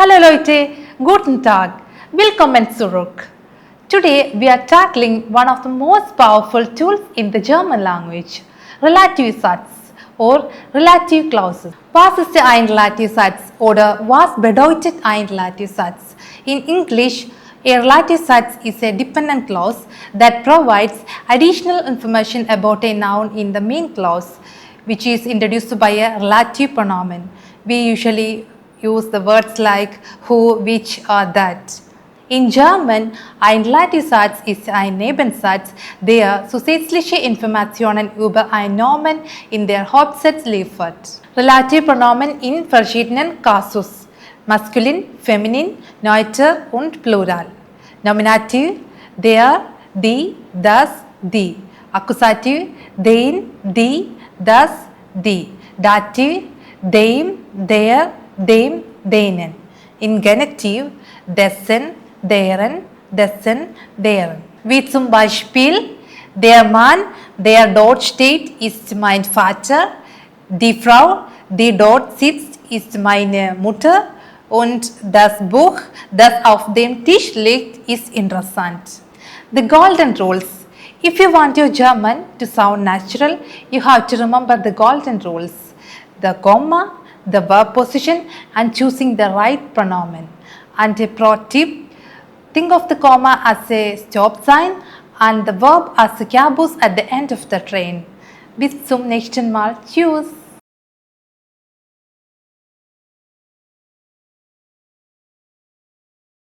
Hallo Leute, guten Tag, willkommen zurück. Today we are tackling one of the most powerful tools in the German language, Relativsatz or relative clauses. Was ist ein Relativsatz oder was bedeutet ein Relativsatz? In English, a Relativsatz is a dependent clause that provides additional information about a noun in the main clause, which is introduced by a relative pronoun. We usually use the words like who, which or that. In German, ein Relativsatz ist ein Nebensatz, der zusätzliche Informationen über einen Nomen in der Hauptsatz liefert. Relativpronomen in verschiedenen Kasus: Maskulin, Feminin, Neuter und Plural. Nominativ: der, die, das, die. Akkusativ: den, die, das, die. Dativ: dem, der, dem, denen. In Genitiv: dessen, deren, dessen, deren. Wie zum Beispiel: der Mann, der dort steht, ist mein Vater. Die Frau, die dort sitzt, ist meine Mutter. Und das Buch, das auf dem Tisch liegt, ist interessant. The golden rules. If you want your German to sound natural, you have to remember the golden rules: the comma, the verb position, and choosing the right pronoun. And a pro tip: think of the comma as a stop sign and the verb as a caboose at the end of the train. Bis zum nächsten Mal. Tschüss.